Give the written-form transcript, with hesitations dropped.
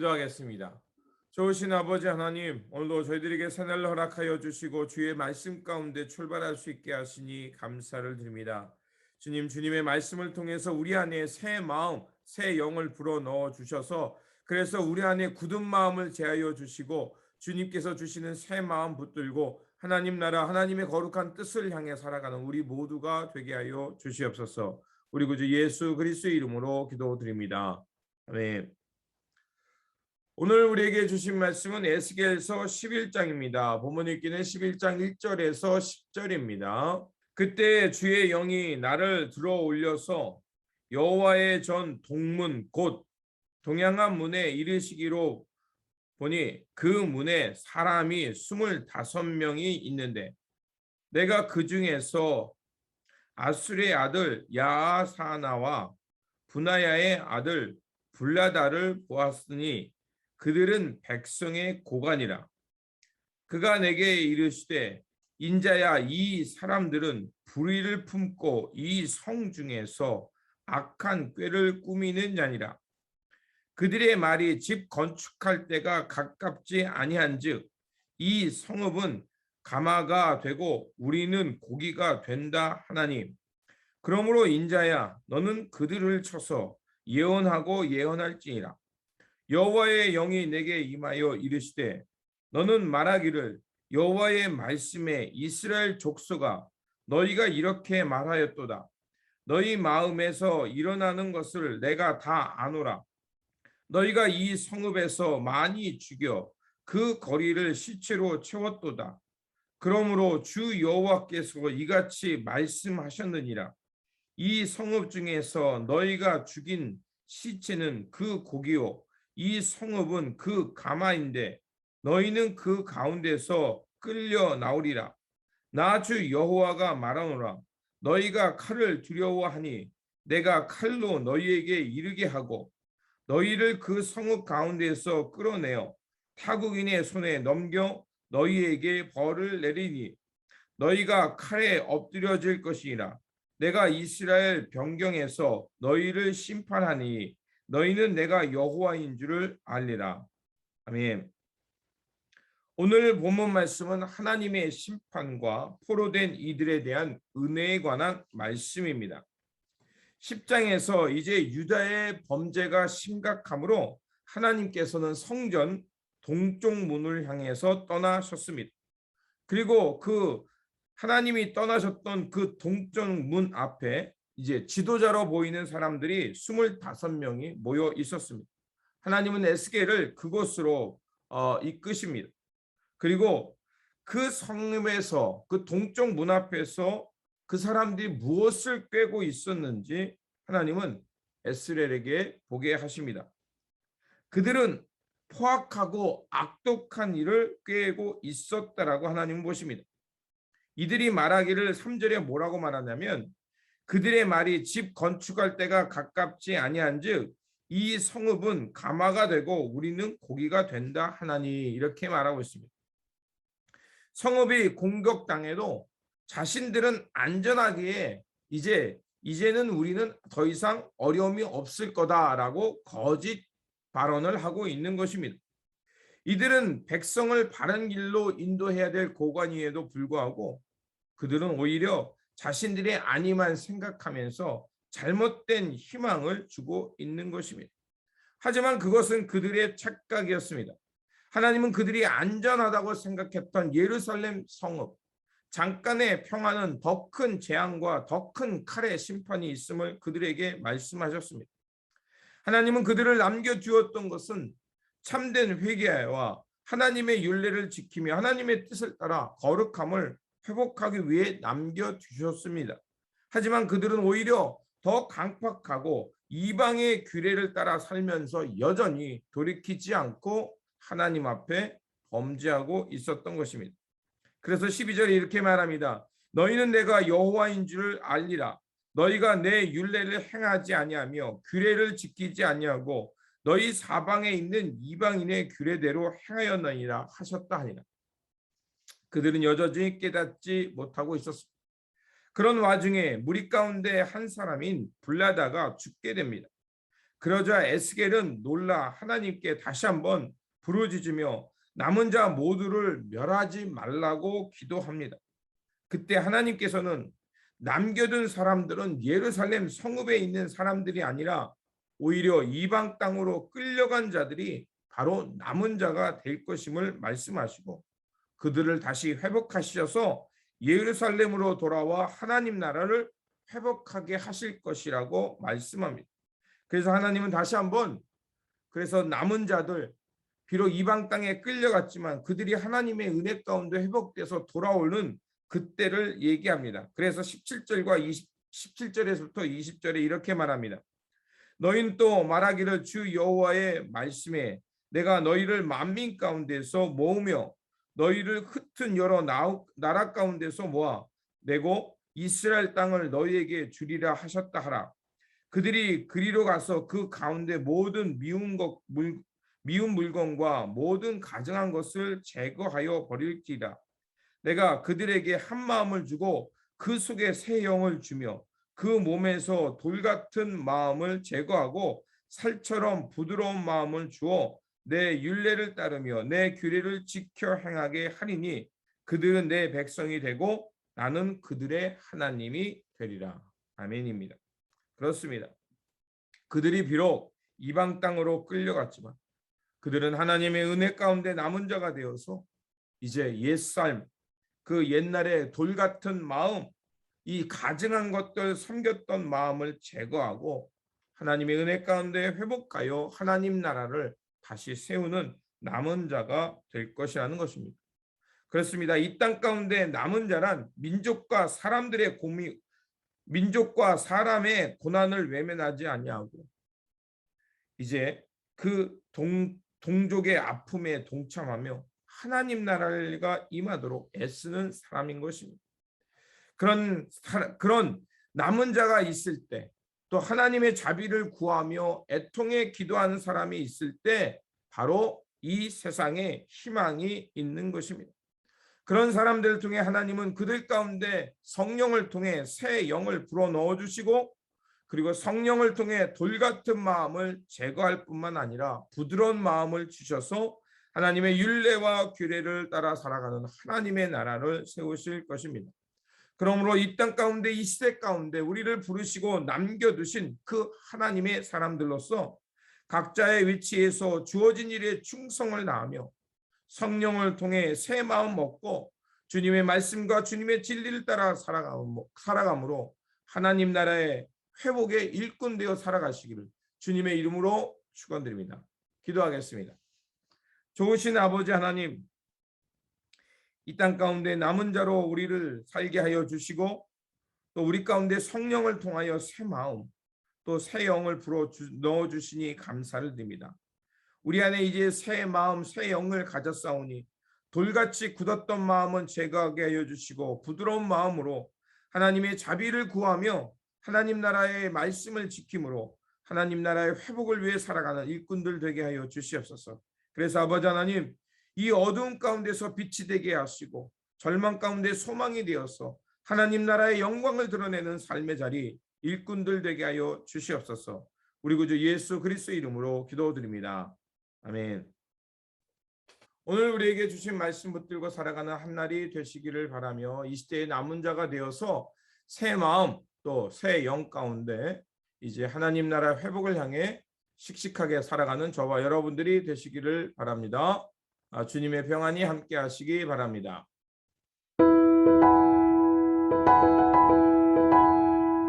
기도하겠습니다. 좋으신 아버지 하나님, 오늘도 저희들에게 새날을 허락하여 주시고 주의 말씀 가운데 출발할 수 있게 하시니 감사를 드립니다. 주님, 주님의 말씀을 통해서 우리 안에 새 마음, 새 영을 불어넣어 주셔서 그래서 우리 안에 굳은 마음을 제하여 주시고 주님께서 주시는 새 마음 붙들고 하나님 나라, 하나님의 거룩한 뜻을 향해 살아가는 우리 모두가 되게 하여 주시옵소서. 우리 구주 예수 그리스도의 이름으로 기도드립니다. 아멘. 오늘 우리에게 주신 말씀은 에스겔서 11장입니다. 본문 읽기는 11장 1절에서 10절입니다. 그때 주의 영이 나를 들어 올려서 여호와의 전 동문 곧 동양한 문에 이르시기로 보니 그 문에 사람이 25명이 있는데 내가 그 중에서 아술의 아들 야아사나와 분하야의 아들 블라다를 보았으니 그들은 백성의 고관이라. 그가 내게 이르시되 인자야, 이 사람들은 불의를 품고 이 성 중에서 악한 꾀를 꾸미는 자니라. 그들의 말이 집 건축할 때가 가깝지 아니한즉 이 성읍은 가마가 되고 우리는 고기가 된다 하나니, 그러므로 인자야, 너는 그들을 쳐서 예언하고 예언할지니라. 여호와의 영이 내게 임하여 이르시되 너는 말하기를 여호와의 말씀에 이스라엘 족속아, 너희가 이렇게 말하였도다. 너희 마음에서 일어나는 것을 내가 다 아노라. 너희가 이 성읍에서 많이 죽여 그 거리를 시체로 채웠도다. 그러므로 주 여호와께서 이같이 말씀하셨느니라. 이 성읍 중에서 너희가 죽인 시체는 그 고기요 이 성읍은 그 가마인데 너희는 그 가운데서 끌려 나오리라. 나 주 여호와가 말하노라. 너희가 칼을 두려워하니 내가 칼로 너희에게 이르게 하고 너희를 그 성읍 가운데서 끌어내어 타국인의 손에 넘겨 너희에게 벌을 내리니 너희가 칼에 엎드려질 것이니라. 내가 이스라엘 변경에서 너희를 심판하니 너희는 내가 여호와인 줄을 알리라. 아멘. 오늘 본문 말씀은 하나님의 심판과 포로된 이들에 대한 은혜에 관한 말씀입니다. 10장에서 이제 유다의 범죄가 심각하므로 하나님께서는 성전 동쪽 문을 향해서 떠나셨습니다. 그리고 그 하나님이 떠나셨던 그 동쪽 문 앞에 이제 지도자로 보이는 사람들이 25명이 모여 있었습니다. 하나님은 에스겔을 그곳으로 이끄십니다. 그리고 그 성읍에서 그 동쪽 문 앞에서 그 사람들이 무엇을 꿰고 있었는지 하나님은 에스겔에게 보게 하십니다. 그들은 포악하고 악독한 일을 꿰고 있었다라고 하나님은 보십니다. 이들이 말하기를 3절에 뭐라고 말하냐면 그들의 말이 집 건축할 때가 가깝지 아니한즉 이 성읍은 가마가 되고 우리는 고기가 된다 하나니, 이렇게 말하고 있습니다. 성읍이 공격당해도 자신들은 안전하기에 이제는 우리는 더 이상 어려움이 없을 거다라고 거짓 발언을 하고 있는 것입니다. 이들은 백성을 바른 길로 인도해야 될 고관임에도 불구하고 그들은 오히려 자신들의 안위만 생각하면서 잘못된 희망을 주고 있는 것입니다. 하지만 그것은 그들의 착각이었습니다. 하나님은 그들이 안전하다고 생각했던 예루살렘 성읍, 잠깐의 평화는 더 큰 재앙과 더 큰 칼의 심판이 있음을 그들에게 말씀하셨습니다. 하나님은 그들을 남겨두었던 것은 참된 회개와 하나님의 율례를 지키며 하나님의 뜻을 따라 거룩함을 회복하기 위해 남겨두셨습니다. 하지만 그들은 오히려 더 강팍하고 이방의 규례를 따라 살면서 여전히 돌이키지 않고 하나님 앞에 범죄하고 있었던 것입니다. 그래서 12절에 이렇게 말합니다. 너희는 내가 여호와인 줄을 알리라. 너희가 내 율례를 행하지 아니하며 규례를 지키지 아니하고 너희 사방에 있는 이방인의 규례대로 행하였느니라 하셨다 하니라. 그들은 여전히 깨닫지 못하고 있었습니다. 그런 와중에 무리 가운데 한 사람인 블라다가 죽게 됩니다. 그러자 에스겔은 놀라 하나님께 다시 한번 부르짖으며 남은 자 모두를 멸하지 말라고 기도합니다. 그때 하나님께서는 남겨둔 사람들은 예루살렘 성읍에 있는 사람들이 아니라 오히려 이방 땅으로 끌려간 자들이 바로 남은 자가 될 것임을 말씀하시고 그들을 다시 회복하셔서 예루살렘으로 돌아와 하나님 나라를 회복하게 하실 것이라고 말씀합니다. 그래서 하나님은 다시 한번 그래서 남은 자들 비록 이방 땅에 끌려갔지만 그들이 하나님의 은혜 가운데 회복돼서 돌아오는 그때를 얘기합니다. 그래서 17절에서부터 20절에 이렇게 말합니다. 너희는 또 말하기를 주 여호와의 말씀에 내가 너희를 만민 가운데서 모으며 너희를 흩은 여러 나라 가운데서 모아 내고 이스라엘 땅을 너희에게 주리라 하셨다 하라. 그들이 그리로 가서 그 가운데 모든 미운 물건과 모든 가증한 것을 제거하여 버릴지라. 내가 그들에게 한 마음을 주고 그 속에 새 영을 주며 그 몸에서 돌 같은 마음을 제거하고 살처럼 부드러운 마음을 주어 내 율례를 따르며 내 규례를 지켜 행하게 하리니 그들은 내 백성이 되고 나는 그들의 하나님이 되리라. 아멘입니다. 그렇습니다. 그들이 비록 이방 땅으로 끌려갔지만 그들은 하나님의 은혜 가운데 남은 자가 되어서 이제 옛삶, 그 옛날에 돌 같은 마음, 이 가증한 것들 섬겼던 마음을 제거하고 하나님의 은혜 가운데 회복하여 하나님 나라를 다시 세우는 남은 자가 될 것이라는 것입니다. 그렇습니다. 이 땅 가운데 남은 자란 민족과 사람의 고난을 외면하지 아니하고 이제 그 동족의 아픔에 동참하며 하나님 나라가 임하도록 애쓰는 사람인 것입니다. 그런 남은 자가 있을 때 또 하나님의 자비를 구하며 애통에 기도하는 사람이 있을 때 바로 이 세상에 희망이 있는 것입니다. 그런 사람들을 통해 하나님은 그들 가운데 성령을 통해 새 영을 불어넣어 주시고 그리고 성령을 통해 돌 같은 마음을 제거할 뿐만 아니라 부드러운 마음을 주셔서 하나님의 율례와 규례를 따라 살아가는 하나님의 나라를 세우실 것입니다. 그러므로 이 땅 가운데 이 시대 가운데 우리를 부르시고 남겨두신 그 하나님의 사람들로서 각자의 위치에서 주어진 일에 충성을 다하며 성령을 통해 새 마음 먹고 주님의 말씀과 주님의 진리를 따라 살아감으로 하나님 나라의 회복의 일꾼 되어 살아가시기를 주님의 이름으로 축원드립니다. 기도하겠습니다. 좋으신 아버지 하나님, 이 땅 가운데 남은 자로 우리를 살게 하여 주시고 또 우리 가운데 성령을 통하여 새 마음 또 새 영을 불어 넣어 주시니 감사를 드립니다. 우리 안에 이제 새 마음 새 영을 가졌사오니 돌같이 굳었던 마음은 제거하게 하여 주시고 부드러운 마음으로 하나님의 자비를 구하며 하나님 나라의 말씀을 지킴으로 하나님 나라의 회복을 위해 살아가는 일꾼들 되게 하여 주시옵소서. 그래서 아버지 하나님, 이 어두운 가운데서 빛이 되게 하시고 절망 가운데 소망이 되어서 하나님 나라의 영광을 드러내는 삶의 자리 일꾼들 되게 하여 주시옵소서. 우리 구주 예수 그리스도의 이름으로 기도드립니다. 아멘. 오늘 우리에게 주신 말씀 붙들고 살아가는 한 날이 되시기를 바라며 이 시대의 남은 자가 되어서 새 마음 또 새 영 가운데 이제 하나님 나라 회복을 향해 씩씩하게 살아가는 저와 여러분들이 되시기를 바랍니다. 주님의 평안이 함께 하시기 바랍니다.